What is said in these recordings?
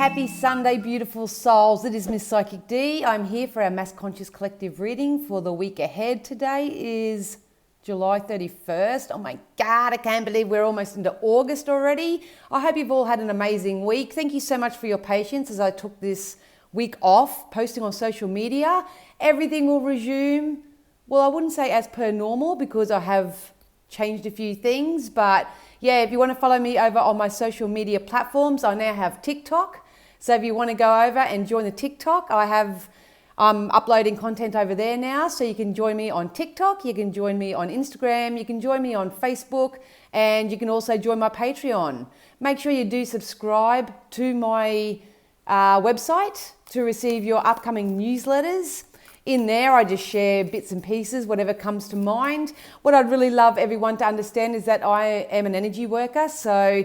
happy Sunday, beautiful souls. It is Miss Psychic D. I'm here for our Mass Conscious Collective reading for the week ahead. Today is July 31st. Oh my God, I can't believe we're almost into August already. I hope you've all had an amazing week. Thank you so much for your patience as I took this week off, posting on social media. Everything will resume. Well, I wouldn't say as per normal because I have changed a few things, but yeah, if you want to follow me over on my social media platforms, I now have TikTok. So if you want to go over and join the TikTok, I'm uploading content over there now. So you can join me on TikTok, you can join me on Instagram, you can join me on Facebook, and you can also join my Patreon. Make sure you do subscribe to my website to receive your upcoming newsletters. In there, I just share bits and pieces, whatever comes to mind. What I'd really love everyone to understand is that I am an energy worker. So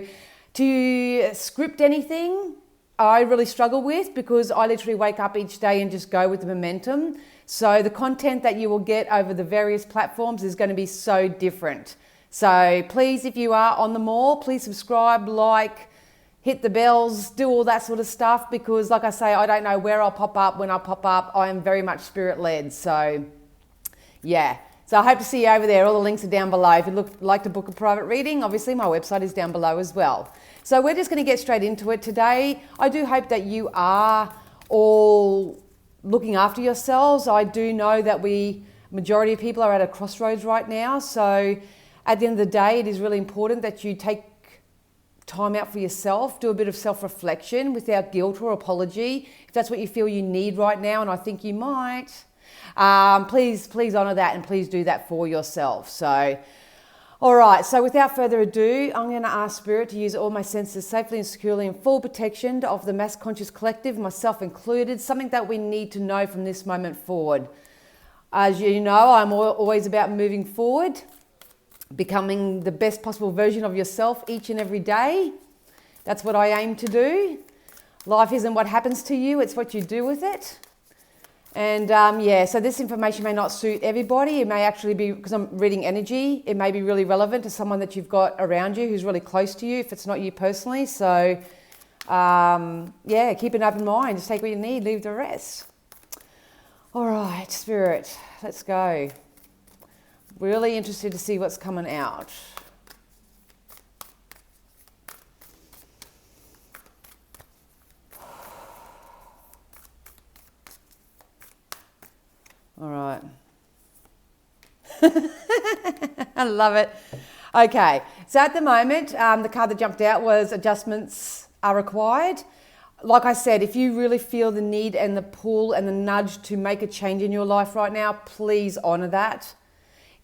to script anything, I really struggle with because I literally wake up each day and just go with the momentum. So the content that you will get over the various platforms is going to be so different. So please, if you are on them all, please subscribe, like, hit the bells, do all that sort of stuff because like I say, I don't know where I'll pop up, when I'll pop up. I am very much spirit-led. So yeah. So I hope to see you over there. All the links are down below. If you'd like to book a private reading, obviously my website is down below as well. So we're just going to get straight into it today. I do hope that you are all looking after yourselves. I do know that majority of people are at a crossroads right now. So at the end of the day, it is really important that you take time out for yourself, do a bit of self-reflection without guilt or apology. If that's what you feel you need right now, and I think you might, please honor that and please do that for yourself. So, all right, so without further ado, I'm going to ask Spirit to use all my senses safely and securely in full protection of the Mass Conscious Collective, myself included, something that we need to know from this moment forward. As you know, I'm always about moving forward, becoming the best possible version of yourself each and every day. That's what I aim to do. Life isn't what happens to you, it's what you do with it. And so this information may not suit everybody. It may actually be, because I'm reading energy, it may be really relevant to someone that you've got around you who's really close to you if it's not you personally. So keep an open mind. Just take what you need, leave the rest. All right, Spirit, let's go. Really interested to see what's coming out. All right. I love it. Okay, so at the moment, the card that jumped out was adjustments are required. Like I said, if you really feel the need and the pull and the nudge to make a change in your life right now, please honor that.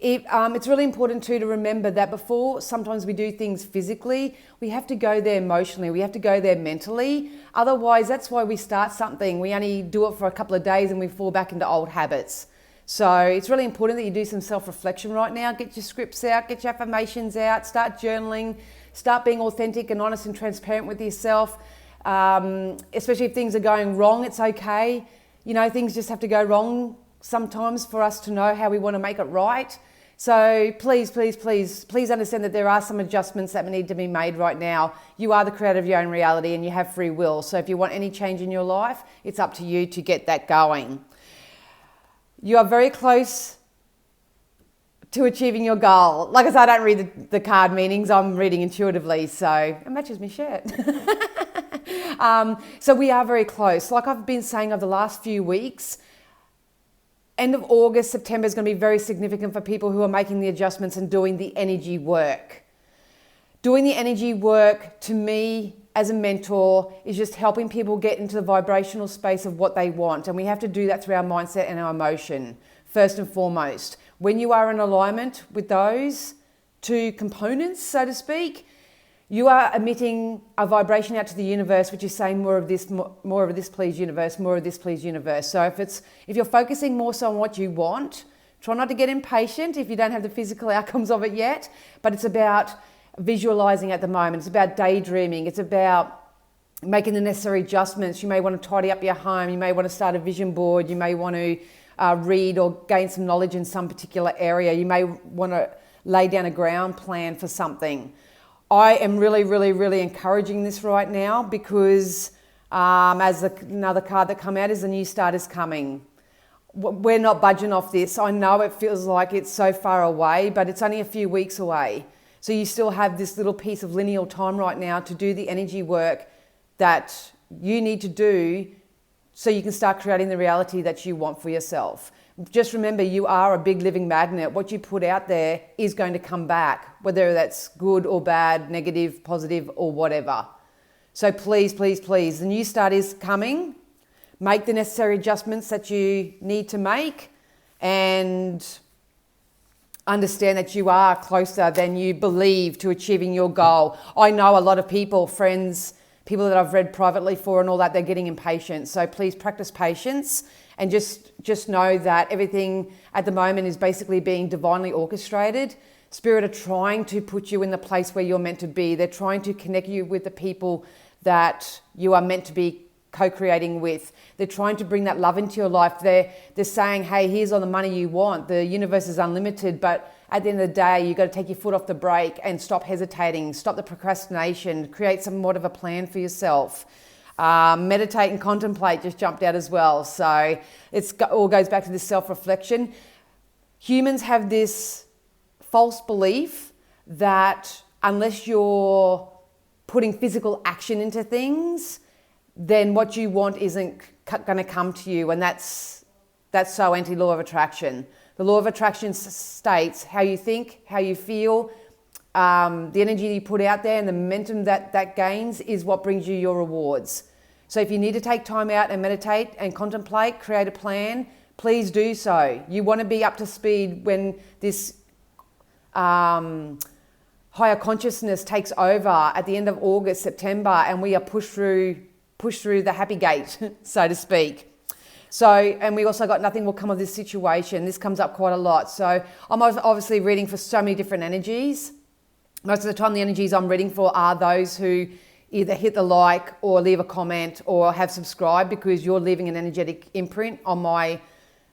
It's really important too to remember that before sometimes we do things physically, we have to go there emotionally, we have to go there mentally. Otherwise, that's why we start something. We only do it for a couple of days and we fall back into old habits. So it's really important that you do some self-reflection right now. Get your scripts out, get your affirmations out, start journaling, start being authentic and honest and transparent with yourself. Especially if things are going wrong, it's okay. You know, things just have to go wrong sometimes for us to know how we want to make it right. So please understand that there are some adjustments that need to be made right now. You are the creator of your own reality and you have free will. So if you want any change in your life, it's up to you to get that going. You are very close to achieving your goal. Like I said, I don't read the card meanings. I'm reading intuitively, so it matches my shirt. So we are very close. Like I've been saying over the last few weeks, end of August, September is going to be very significant for people who are making the adjustments and doing the energy work. Doing the energy work, to me, as a mentor, is just helping people get into the vibrational space of what they want. And we have to do that through our mindset and our emotion, first and foremost. When you are in alignment with those two components, so to speak, you are emitting a vibration out to the universe, which is saying more of this, please universe, more of this, please universe. So if you're focusing more so on what you want, try not to get impatient if you don't have the physical outcomes of it yet, but it's about visualizing at the moment. It's about daydreaming. It's about making the necessary adjustments. You may want to tidy up your home. You may want to start a vision board. You may want to read or gain some knowledge in some particular area. You may want to lay down a ground plan for something. I am really encouraging this right now because Another card that come out is the new start is coming. We're not budging off this. I know it feels like it's so far away, but it's only a few weeks away. So you still have this little piece of lineal time right now to do the energy work that you need to do so you can start creating the reality that you want for yourself. Just remember, you are a big living magnet. What you put out there is going to come back, whether that's good or bad, negative, positive, or whatever. So please, please, please, the new start is coming. Make the necessary adjustments that you need to make and understand that you are closer than you believe to achieving your goal. I know a lot of people, friends, people that I've read privately for and all that, they're getting impatient. So please practice patience and just know that everything at the moment is basically being divinely orchestrated. Spirit are trying to put you in the place where you're meant to be. They're trying to connect you with the people that you are meant to be co-creating with. They're trying to bring that love into your life. They're saying, hey, here's all the money you want. The universe is unlimited, but at the end of the day, you've got to take your foot off the brake and stop hesitating, stop the procrastination, create somewhat of a plan for yourself. Meditate and contemplate just jumped out as well. So it all goes back to this self-reflection. Humans have this false belief that unless you're putting physical action into things, then what you want isn't going to come to you. And that's so anti-law of attraction. The law of attraction states how you think, how you feel, the energy you put out there and the momentum that gains is what brings you your rewards. So if you need to take time out and meditate and contemplate, create a plan, please do so. You want to be up to speed when this higher consciousness takes over at the end of August, September, and we are pushed through the happy gate, so to speak. So, and we also got nothing will come of this situation. This comes up quite a lot. So I'm obviously reading for so many different energies. Most of the time the energies I'm reading for are those who either hit the like or leave a comment or have subscribed, because you're leaving an energetic imprint on my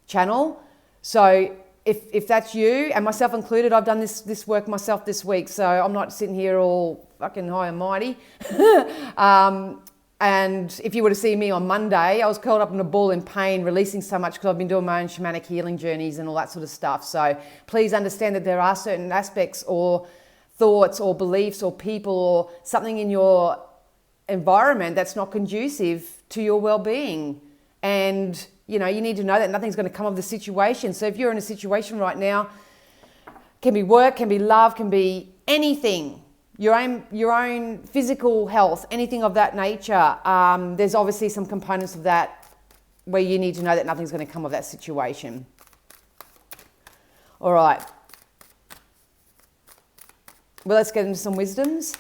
channel. So if that's you, and myself included, I've done this work myself this week. So I'm not sitting here all fucking high and mighty. And if you were to see me on Monday, I was curled up in a ball in pain, releasing so much because I've been doing my own shamanic healing journeys and all that sort of stuff. So please understand that there are certain aspects or thoughts or beliefs or people or something in your environment that's not conducive to your well-being. And, you know, you need to know that nothing's going to come of the situation. So if you're in a situation right now, can be work, can be love, can be anything, your own physical health, anything of that nature, there's obviously some components of that where you need to know that nothing's going to come of that situation. All right. Well, let's get into some wisdoms.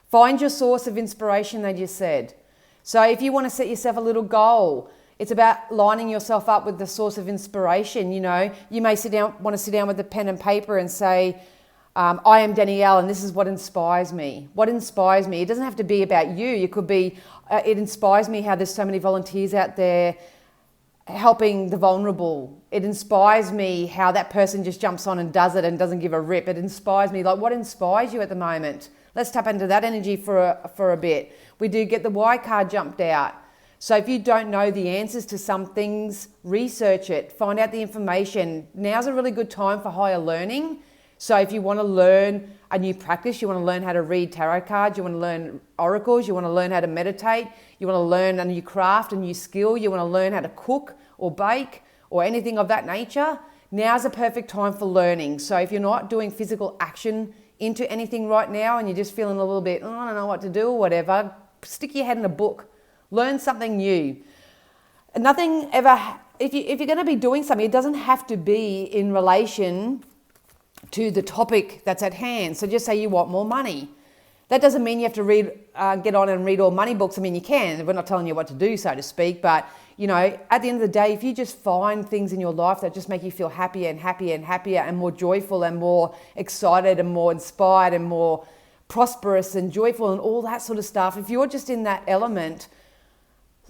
Find your source of inspiration, they just said. So if you want to set yourself a little goal, it's about lining yourself up with the source of inspiration. You know, you may want to sit down with a pen and paper and say, I am Danielle and this is what inspires me. What inspires me? It doesn't have to be about you. It could be, it inspires me how there's so many volunteers out there helping the vulnerable. It inspires me how that person just jumps on and does it and doesn't give a rip. It inspires me. Like, what inspires you at the moment? Let's tap into that energy for a bit. We do get the why card jumped out. So if you don't know the answers to some things, research it, find out the information. Now's a really good time for higher learning. So if you want to learn a new practice, you want to learn how to read tarot cards, you want to learn oracles, you want to learn how to meditate, you want to learn a new craft, a new skill, you want to learn how to cook or bake or anything of that nature, now's a perfect time for learning. So if you're not doing physical action into anything right now and you're just feeling a little bit, oh, I don't know what to do or whatever, stick your head in a book. Learn something new. Nothing ever, if you're going to be doing something, it doesn't have to be in relation to the topic that's at hand. So just say you want more money. That doesn't mean you have to get on and read all money books. I mean, you can. We're not telling you what to do, so to speak. But, you know, at the end of the day, if you just find things in your life that just make you feel happier and happier and happier and more joyful and more excited and more inspired and more prosperous and joyful and all that sort of stuff, if you're just in that element,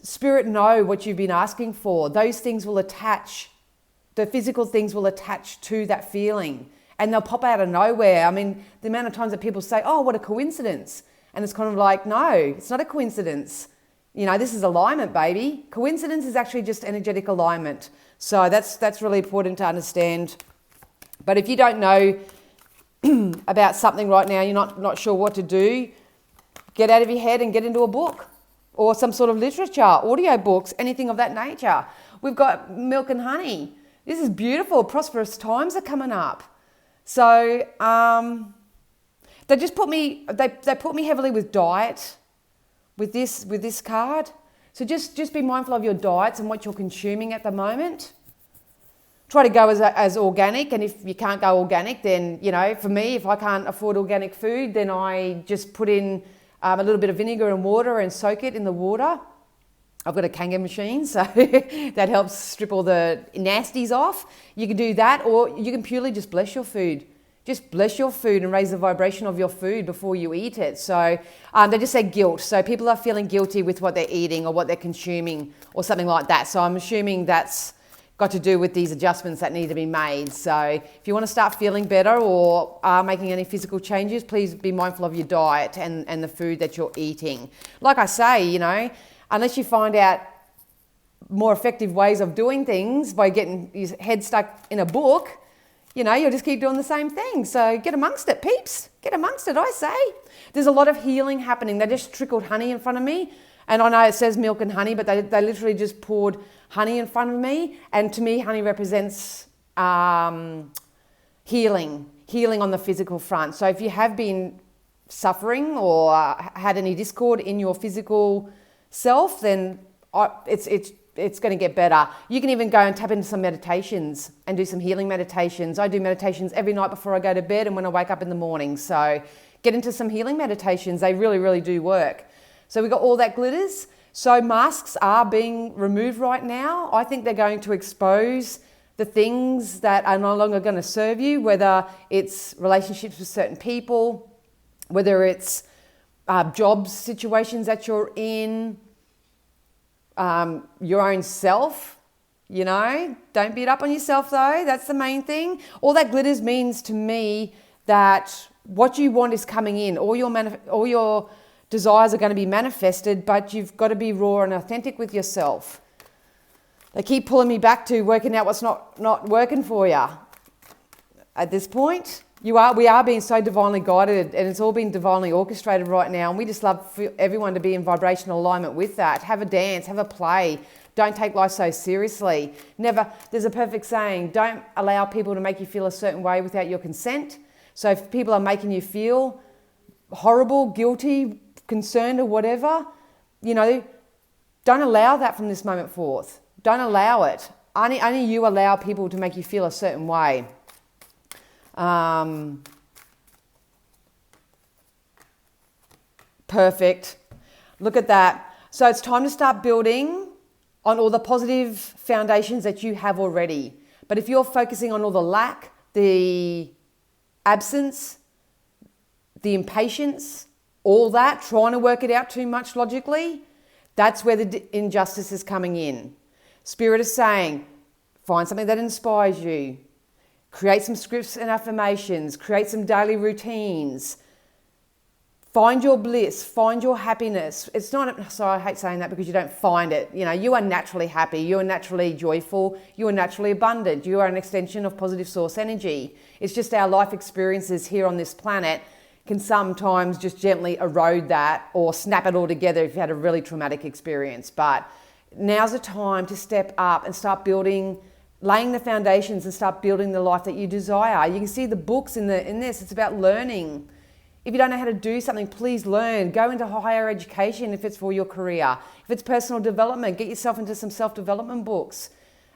Spirit know what you've been asking for. Those things will attach, the physical things will attach to that feeling. and they'll pop out of nowhere. I mean, the amount of times that people say, oh, what a coincidence. And it's kind of like, no, it's not a coincidence. You know, this is alignment, baby. Coincidence is actually just energetic alignment. So that's really important to understand. But if you don't know about something right now, you're not sure what to do, get out of your head and get into a book or some sort of literature, audio books, anything of that nature. We've got milk and honey. This is beautiful. Prosperous times are coming up. So they just put me heavily with diet with this card. So just be mindful of your diets and what you're consuming at the moment. Try to go as organic, and if you can't go organic, then, you know, for me, if I can't afford organic food, then I just put in a little bit of vinegar and water and soak it in the water. I've got a Kangen machine, so that helps strip all the nasties off. You can do that, or you can purely just bless your food. Just bless your food and raise the vibration of your food before you eat it. So they just say guilt. So people are feeling guilty with what they're eating or what they're consuming or something like that. So I'm assuming that's got to do with these adjustments that need to be made. So if you want to start feeling better or are making any physical changes, please be mindful of your diet and the food that you're eating. Like I say, you know, unless you find out more effective ways of doing things by getting your head stuck in a book, you know, you'll just keep doing the same thing. So get amongst it, peeps. Get amongst it, I say. There's a lot of healing happening. They just trickled honey in front of me. And I know it says milk and honey, but they literally just poured honey in front of me. And to me, honey represents healing on the physical front. So if you have been suffering or had any discord in your physical self, then it's going to get better. You can even go and tap into some meditations and do some healing meditations. I do meditations every night before I go to bed and when I wake up in the morning. So get into some healing meditations. They really, really do work. So we've got all that glitters. So masks are being removed right now. I think they're going to expose the things that are no longer going to serve you, whether it's relationships with certain people, whether it's job situations that you're in, your own self, you know. Don't beat up on yourself though. That's the main thing. All that glitters means to me that what you want is coming in. All your desires are going to be manifested, but you've got to be raw and authentic with yourself. They keep pulling me back to working out what's not working for you. At this point, we are being so divinely guided, and it's all been divinely orchestrated right now. And we just love for everyone to be in vibrational alignment with that. Have a dance, have a play. Don't take life so seriously. There's a perfect saying, don't allow people to make you feel a certain way without your consent. So if people are making you feel horrible, guilty, concerned or whatever, you know, don't allow that from this moment forth. Don't allow it. Only you allow people to make you feel a certain way. Perfect. Look at that. So it's time to start building on all the positive foundations that you have already. But if you're focusing on all the lack, the absence, the impatience, all that, trying to work it out too much logically, that's where the injustice is coming in. Spirit is saying, find something that inspires you. Create some scripts and affirmations. Create some daily routines. Find your bliss. Find your happiness. It's not, sorry, I hate saying that because you don't find it. You know, you are naturally happy. You are naturally joyful. You are naturally abundant. You are an extension of positive source energy. It's just our life experiences here on this planet can sometimes just gently erode that or snap it all together if you had a really traumatic experience. But now's the time to step up and start building, laying the foundations and start building the life that you desire. You can see the books in this. It's about learning. If you don't know how to do something, please learn. Go into higher education if it's for your career. If it's personal development, get yourself into some self-development books.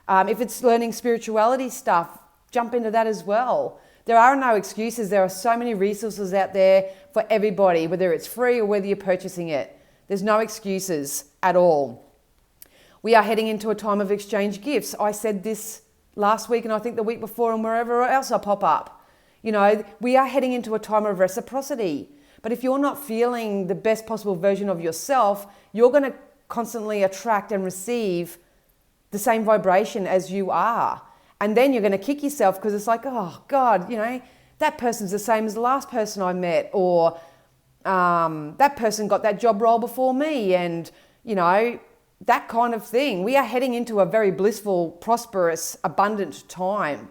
If it's learning spirituality stuff, jump into that as well. There are no excuses. There are so many resources out there for everybody, whether it's free or whether you're purchasing it. There's no excuses at all. We are heading into a time of exchange gifts. I said this last week and I think the week before and wherever else I pop up. You know, we are heading into a time of reciprocity. But if you're not feeling the best possible version of yourself, you're going to constantly attract and receive the same vibration as you are. And then you're going to kick yourself because it's like, oh God, you know, that person's the same as the last person I met, or that person got that job role before me, and, you know, that kind of thing. We are heading into a very blissful, prosperous, abundant time.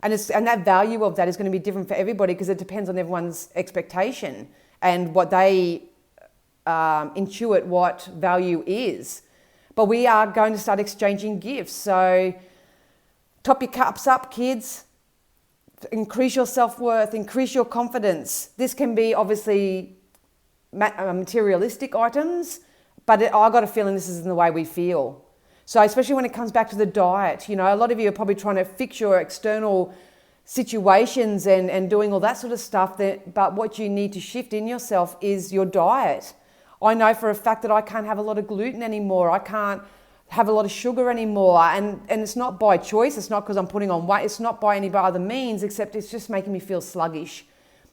And that value of that is going to be different for everybody because it depends on everyone's expectation and what they intuit what value is. But we are going to start exchanging gifts. So top your cups up, kids. Increase your self-worth, increase your confidence. This can be obviously materialistic items, but I got a feeling this is in the way we feel. So especially when it comes back to the diet, you know, a lot of you are probably trying to fix your external situations and doing all that sort of stuff, but what you need to shift in yourself is your diet. I know for a fact that I can't have a lot of gluten anymore. I can't have a lot of sugar anymore. And it's not by choice. It's not because I'm putting on weight. It's not by any other means, except it's just making me feel sluggish.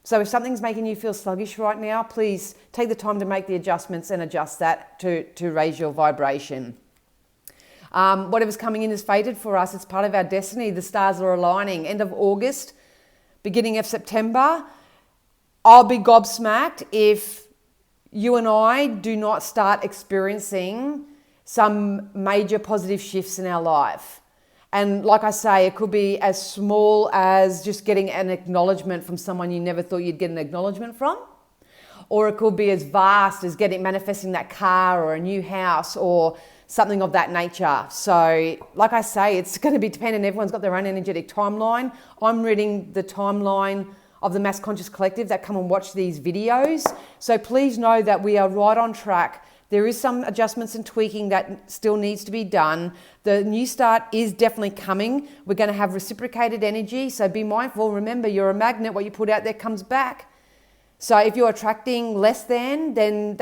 So if something's making you feel sluggish right now, please take the time to make the adjustments and adjust that to raise your vibration. Whatever's coming in is fated for us. It's part of our destiny. The stars are aligning. End of August, beginning of September. I'll be gobsmacked if you and I do not start experiencing some major positive shifts in our life. And like I say, it could be as small as just getting an acknowledgement from someone you never thought you'd get an acknowledgement from. Or it could be as vast as manifesting that car or a new house or something of that nature. So like I say, it's going to be dependent. Everyone's got their own energetic timeline. I'm reading the timeline of the Mass Conscious Collective that come and watch these videos. So please know that we are right on track. There is some adjustments and tweaking that still needs to be done. The new start is definitely coming. We're going to have reciprocated energy. So be mindful. Remember, you're a magnet. What you put out there comes back. So if you're attracting less than, then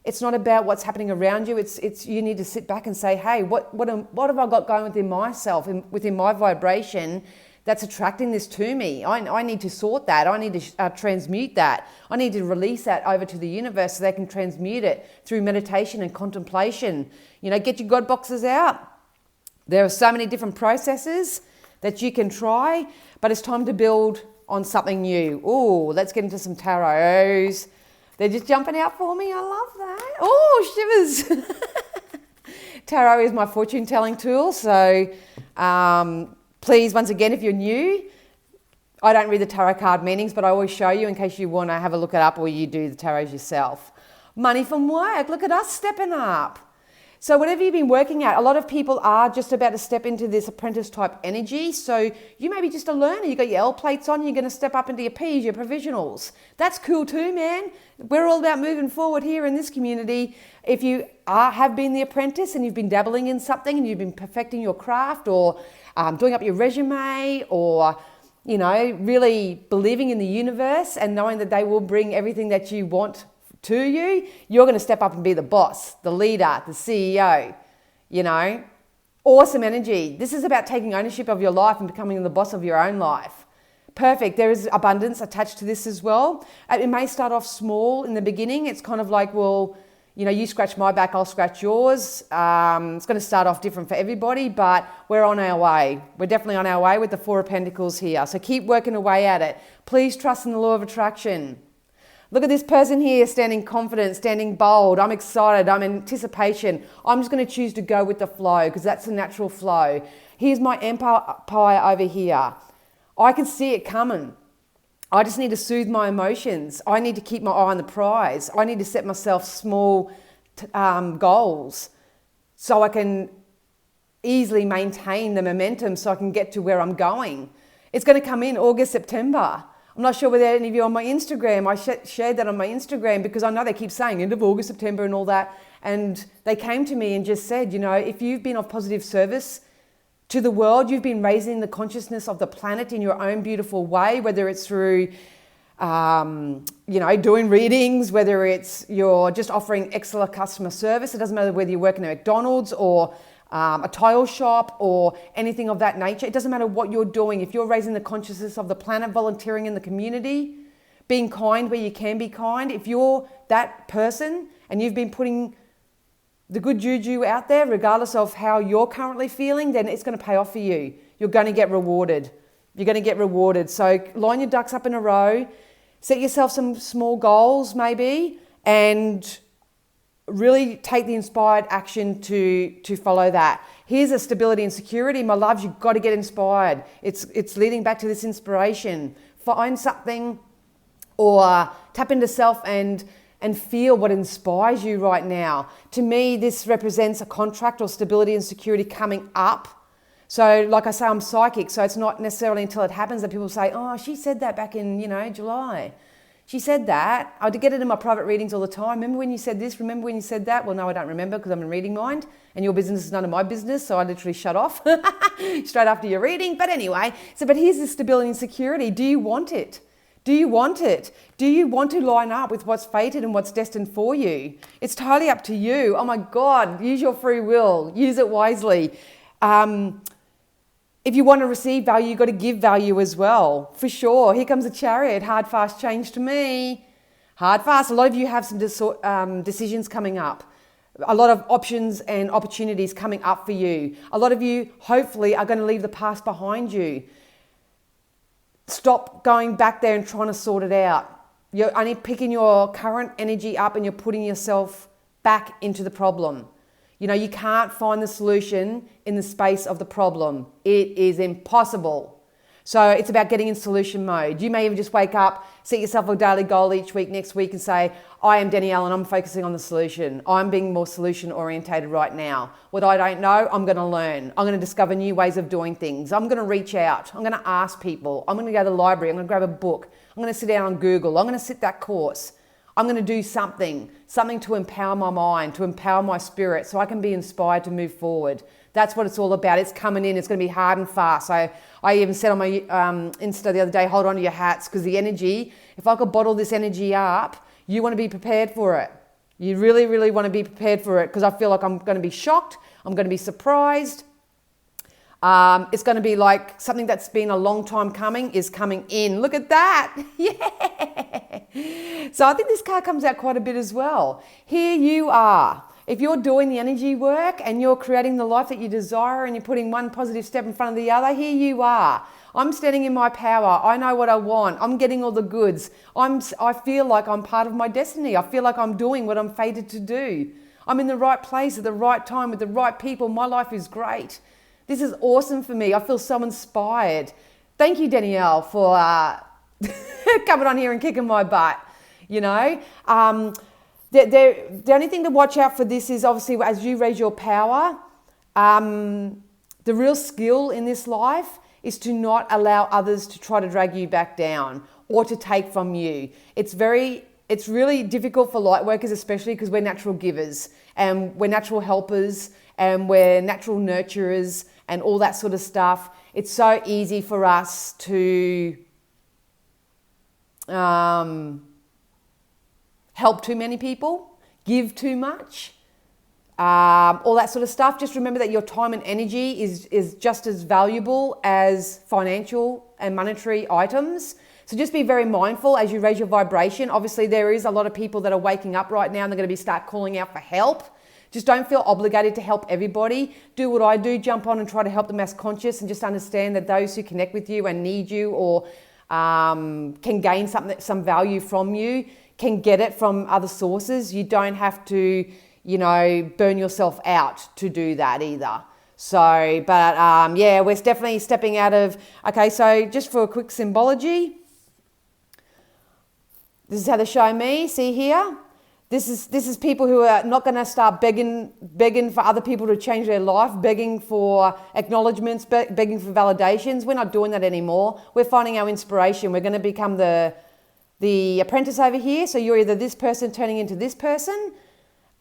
it's not about what's happening around you. It's you need to sit back and say, hey, what have I got going within myself, within my vibration that's attracting this to me? I need to sort that. I need to transmute that. I need to release that over to the universe so they can transmute it through meditation and contemplation. You know, get your God boxes out. There are so many different processes that you can try, but it's time to build on something new. Oh, let's get into some tarots. They're just jumping out for me. I love that. Oh, shivers. Tarot is my fortune telling tool. So please, once again, if you're new, I don't read the tarot card meanings, but I always show you in case you want to have a look it up or you do the tarots yourself. Money from work. Look at us stepping up. So whatever you've been working at, a lot of people are just about to step into this apprentice type energy. So you may be just a learner. You got your L plates on, you're going to step up into your P's, your provisionals. That's cool too, man. We're all about moving forward here in this community. If you have been the apprentice and you've been dabbling in something and you've been perfecting your craft or doing up your resume or, you know, really believing in the universe and knowing that they will bring everything that you want to you, you're going to step up and be the boss, the leader, the CEO, you know. Awesome energy. This is about taking ownership of your life and becoming the boss of your own life. Perfect. There is abundance attached to this as well. It may start off small in the beginning. It's kind of like, well, you know, you scratch my back, I'll scratch yours. It's going to start off different for everybody, but we're on our way. We're definitely on our way with the Four of Pentacles here. So keep working away at it. Please trust in the law of attraction. Look at this person here standing confident, standing bold. I'm excited. I'm in anticipation. I'm just going to choose to go with the flow because that's the natural flow. Here's my empire over here. I can see it coming. I just need to soothe my emotions. I need to keep my eye on the prize. I need to set myself small goals so I can easily maintain the momentum so I can get to where I'm going. It's going to come in August, September. I'm not sure whether any of you on my Instagram, I shared that on my Instagram because I know they keep saying end of August, September and all that. And they came to me and just said, you know, if you've been of positive service to the world, you've been raising the consciousness of the planet in your own beautiful way, whether it's through, you know, doing readings, whether it's you're just offering excellent customer service. It doesn't matter whether you're working at McDonald's or a tile shop or anything of that nature. It doesn't matter what you're doing. If you're raising the consciousness of the planet, volunteering in the community, being kind where you can be kind, if you're that person and you've been putting the good juju out there, regardless of how you're currently feeling, then it's going to pay off for you. You're going to get rewarded. You're going to get rewarded. So line your ducks up in a row, set yourself some small goals maybe, and really take the inspired action to follow that. Here's a stability and security. My loves, you've got to get inspired. It's leading back to this inspiration. Find something or tap into self and feel what inspires you right now. To me, this represents a contract or stability and security coming up. So like I say, I'm psychic, so it's not necessarily until it happens that people say, oh, she said that back in, July. She said that. I get it in my private readings all the time. Remember when you said this? Remember when you said that? Well, no, I don't remember because I'm in reading mind and your business is none of my business. So I literally shut off straight after your reading. But anyway, but here's the stability and security. Do you want it? Do you want it? Do you want to line up with what's fated and what's destined for you? It's totally up to you. Oh my God, use your free will. Use it wisely. If you want to receive value, you've got to give value as well, for sure. Here comes a Chariot, hard, fast change to me. Hard, fast. A lot of you have some decisions coming up. A lot of options and opportunities coming up for you. A lot of you, hopefully, are going to leave the past behind you. Stop going back there and trying to sort it out. You're only picking your current energy up and you're putting yourself back into the problem. You can't find the solution in the space of the problem. It is impossible. So it's about getting in solution mode. You may even just wake up, set yourself a daily goal each week, next week, and say, I am Danielle and I'm focusing on the solution. I'm being more solution orientated right now. What I don't know, I'm going to learn. I'm going to discover new ways of doing things. I'm going to reach out. I'm going to ask people. I'm going to go to the library. I'm going to grab a book. I'm going to sit down on Google. I'm going to sit that course. I'm going to do something to empower my mind, to empower my spirit so I can be inspired to move forward. That's what it's all about. It's coming in. It's going to be hard and fast. So I even said on my Insta the other day, hold on to your hats, because the energy, if I could bottle this energy up, you want to be prepared for it. You really, really want to be prepared for it, because I feel like I'm going to be shocked. I'm going to be surprised. It's going to be like something that's been a long time coming is coming in. Look at that. Yeah. So I think this card comes out quite a bit as well. Here you are. If you're doing the energy work and you're creating the life that you desire and you're putting one positive step in front of the other, here you are. I'm standing in my power. I know what I want. I'm getting all the goods. I feel like I'm part of my destiny. I feel like I'm doing what I'm fated to do. I'm in the right place at the right time with the right people. My life is great. This is awesome for me. I feel so inspired. Thank you, Danielle, for coming on here and kicking my butt. The only thing to watch out for this is obviously as you raise your power, the real skill in this life is to not allow others to try to drag you back down or to take from you. It's really difficult for light workers, especially because we're natural givers and we're natural helpers and we're natural nurturers and all that sort of stuff. It's so easy for us to help too many people, give too much, all that sort of stuff. Just remember that your time and energy is just as valuable as financial and monetary items. So just be very mindful as you raise your vibration. Obviously, there is a lot of people that are waking up right now and they're going to start calling out for help. Just don't feel obligated to help everybody. Do what I do, jump on and try to help the mass conscious, and just understand that those who connect with you and need you or can gain some value from you can get it from other sources. You don't have to, burn yourself out to do that either. So, but yeah, we're definitely stepping out of, okay, so just for a quick symbology, this is how they show me, see here? This is people who are not going to start begging for other people to change their life, begging for acknowledgements, begging for validations. We're not doing that anymore. We're finding our inspiration. We're going to become the apprentice over here. So you're either this person turning into this person,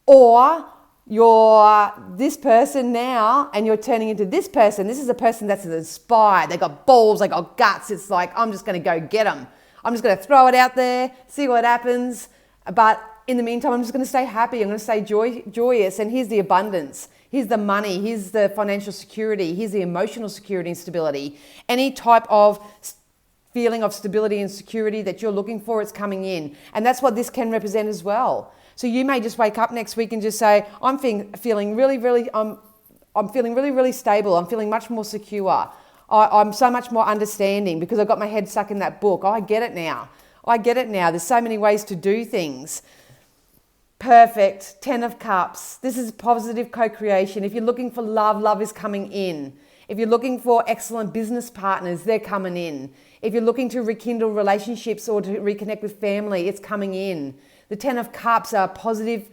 or you're this person now and you're turning into this person. This is a person that's inspired. They got balls, they got guts. It's like, I'm just going to go get them. I'm just going to throw it out there, see what happens. But in the meantime, I'm just going to stay happy. I'm going to stay joyous. And here's the abundance. Here's the money. Here's the financial security. Here's the emotional security and stability. Any type of feeling of stability and security that you're looking for, it's coming in. And that's what this can represent as well. So you may just wake up next week and just say, I'm feeling really, really stable. I'm feeling much more secure. I'm so much more understanding because I got my head stuck in that book. I get it now. There's so many ways to do things. Perfect. 10 of Cups. This is positive co-creation. If you're looking for love, love is coming in. If you're looking for excellent business partners, they're coming in. If you're looking to rekindle relationships or to reconnect with family, it's coming in. The 10 of Cups are positive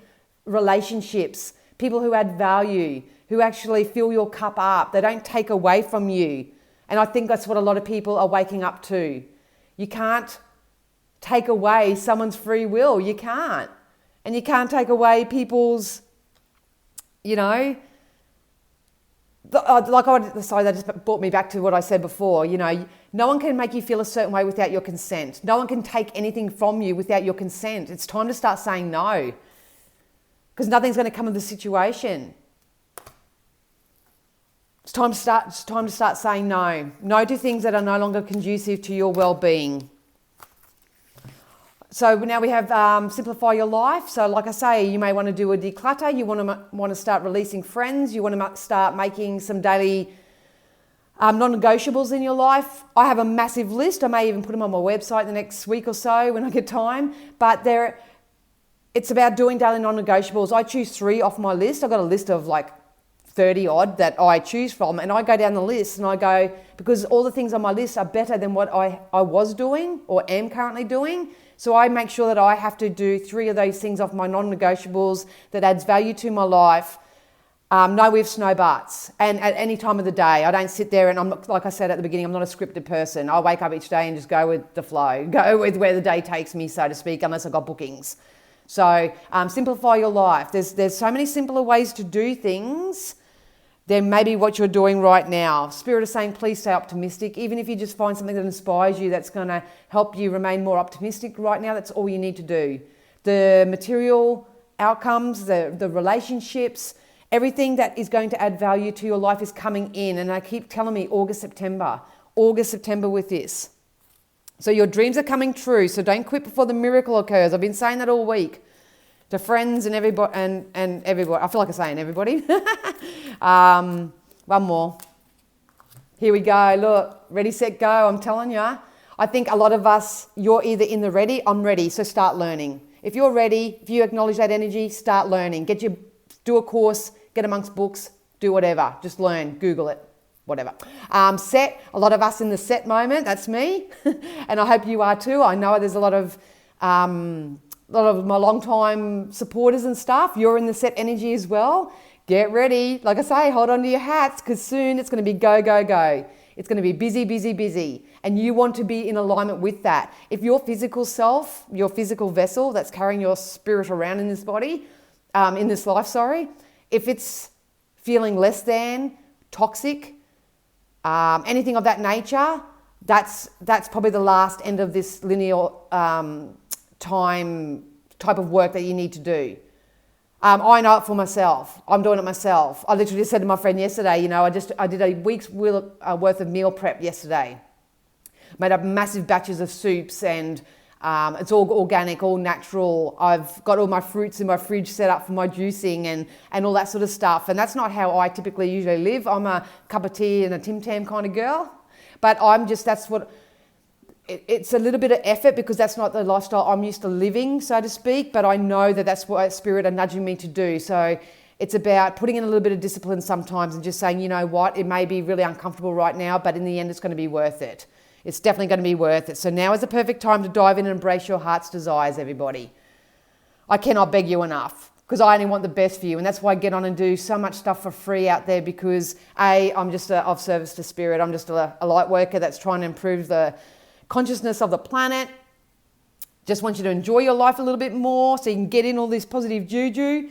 relationships, people who add value, who actually fill your cup up. They don't take away from you. And I think that's what a lot of people are waking up to. You can't take away someone's free will. You can't. And you can't take away people's, that just brought me back to what I said before. No one can make you feel a certain way without your consent. No one can take anything from you without your consent. It's time to start saying no, because nothing's going to come of the situation. It's time to start saying no. No to things that are no longer conducive to your well-being. So now we have simplify your life. So like I say, you may want to do a declutter. You want to start releasing friends. You want to start making some daily non-negotiables in your life. I have a massive list. I may even put them on my website the next week or so when I get time. But it's about doing daily non-negotiables. I choose 3 off my list. I've got a list of like 30 odd that I choose from, and I go down the list and I go, because all the things on my list are better than what I was doing or am currently doing. So I make sure that I have to do 3 of those things off my non-negotiables that adds value to my life. No ifs, no buts. And at any time of the day, I don't sit there and I'm not, like I said at the beginning, I'm not a scripted person. I wake up each day and just go with the flow, go with where the day takes me, so to speak, unless I've got bookings. So simplify your life. There's so many simpler ways to do things than maybe what you're doing right now. Spirit is saying, please stay optimistic. Even if you just find something that inspires you, that's going to help you remain more optimistic right now, that's all you need to do. The material outcomes, the relationships, everything that is going to add value to your life is coming in. And I keep telling me August, September with this. So your dreams are coming true. So don't quit before the miracle occurs. I've been saying that all week to friends and everybody, and everybody. I feel like I'm saying everybody. One more. Here we go. Look, ready, set, go. I'm telling you. I think a lot of us, you're either in the ready, I'm ready, so start learning. If you're ready, if you acknowledge that energy, start learning. Do a course, get amongst books, do whatever. Just learn, Google it, whatever. Set, a lot of us in the set moment, that's me. And I hope you are too. I know there's a lot of my long-time supporters and stuff. You're in the set energy as well. Get ready. Like I say, hold on to your hats, because soon it's going to be go, go, go. It's going to be busy, busy, busy. And you want to be in alignment with that. If your physical self, your physical vessel that's carrying your spirit around in this body, in this life, if it's feeling less than, toxic, anything of that nature, that's probably the last end of this linear time type of work that you need to do. I know it for myself. I'm doing it myself. I literally just said to my friend yesterday, I did a week's worth of meal prep yesterday. Made up massive batches of soups, and it's all organic, all natural. I've got all my fruits in my fridge set up for my juicing and all that sort of stuff. And that's not how I typically usually live. I'm a cup of tea and a Tim Tam kind of girl. But it's a little bit of effort because that's not the lifestyle I'm used to living, so to speak, but I know that that's what Spirit are nudging me to do. So it's about putting in a little bit of discipline sometimes and just saying, you know what, it may be really uncomfortable right now, but in the end, it's going to be worth it. It's definitely going to be worth it. So now is the perfect time to dive in and embrace your heart's desires, everybody. I cannot beg you enough, because I only want the best for you. And that's why I get on and do so much stuff for free out there, because I'm just of service to Spirit. I'm just a light worker that's trying to improve the consciousness of the planet. Just want you to enjoy your life a little bit more so you can get in all this positive juju.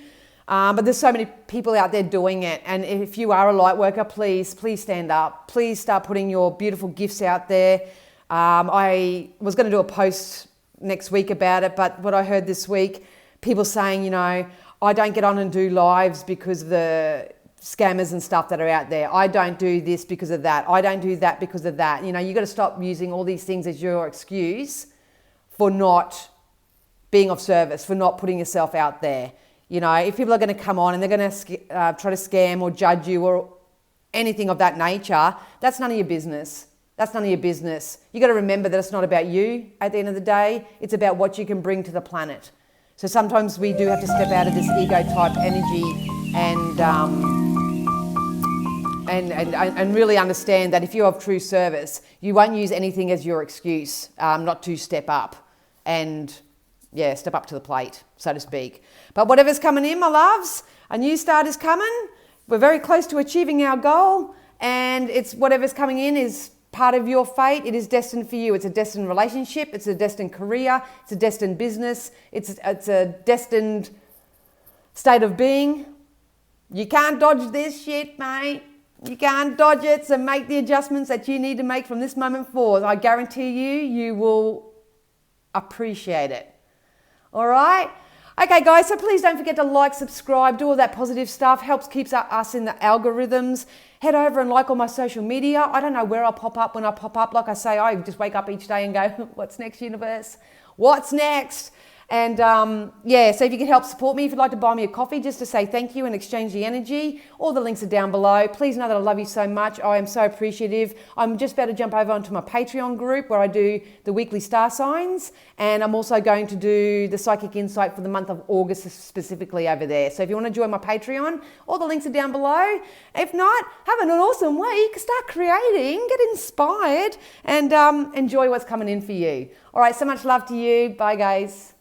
But there's so many people out there doing it. And if you are a light worker, please stand up. Please start putting your beautiful gifts out there. I was going to do a post next week about it, but what I heard this week, people saying, I don't get on and do lives because of the scammers and stuff that are out there. I don't do this because of that. I don't do that because of that. You got to stop using all these things as your excuse for not being of service, for not putting yourself out there. If people are going to come on and they're going to try to scam or judge you or anything of that nature, that's none of your business. That's none of your business. You got to remember that it's not about you at the end of the day. It's about what you can bring to the planet. So sometimes we do have to step out of this ego type energy and really understand that if you're of true service, you won't use anything as your excuse not to step up and step up to the plate, so to speak. But whatever's coming in, my loves, a new start is coming. We're very close to achieving our goal, and it's whatever's coming in is part of your fate. It is destined for you. It's a destined relationship. It's a destined career. It's a destined business. It's a destined state of being. You can't dodge this shit, mate. You can't dodge it. So make the adjustments that you need to make from this moment forward. I guarantee you will appreciate it. All right? Okay, guys, so please don't forget to like, subscribe, do all that positive stuff. Helps keeps us in the algorithms. Head over and like all my social media. I don't know where I'll pop up when I pop up. Like I say, I just wake up each day and go, what's next, universe? What's next? And so if you can help support me, if you'd like to buy me a coffee just to say thank you and exchange the energy, all the links are down below. Please know that I love you so much. I am so appreciative. I'm just about to jump over onto my Patreon group where I do the weekly star signs, and I'm also going to do the psychic insight for the month of August specifically over there. So if you want to join my Patreon, all the links are down below. If not, have an awesome week. Start creating, get inspired, and enjoy what's coming in for you. All right, so much love to you. Bye, guys.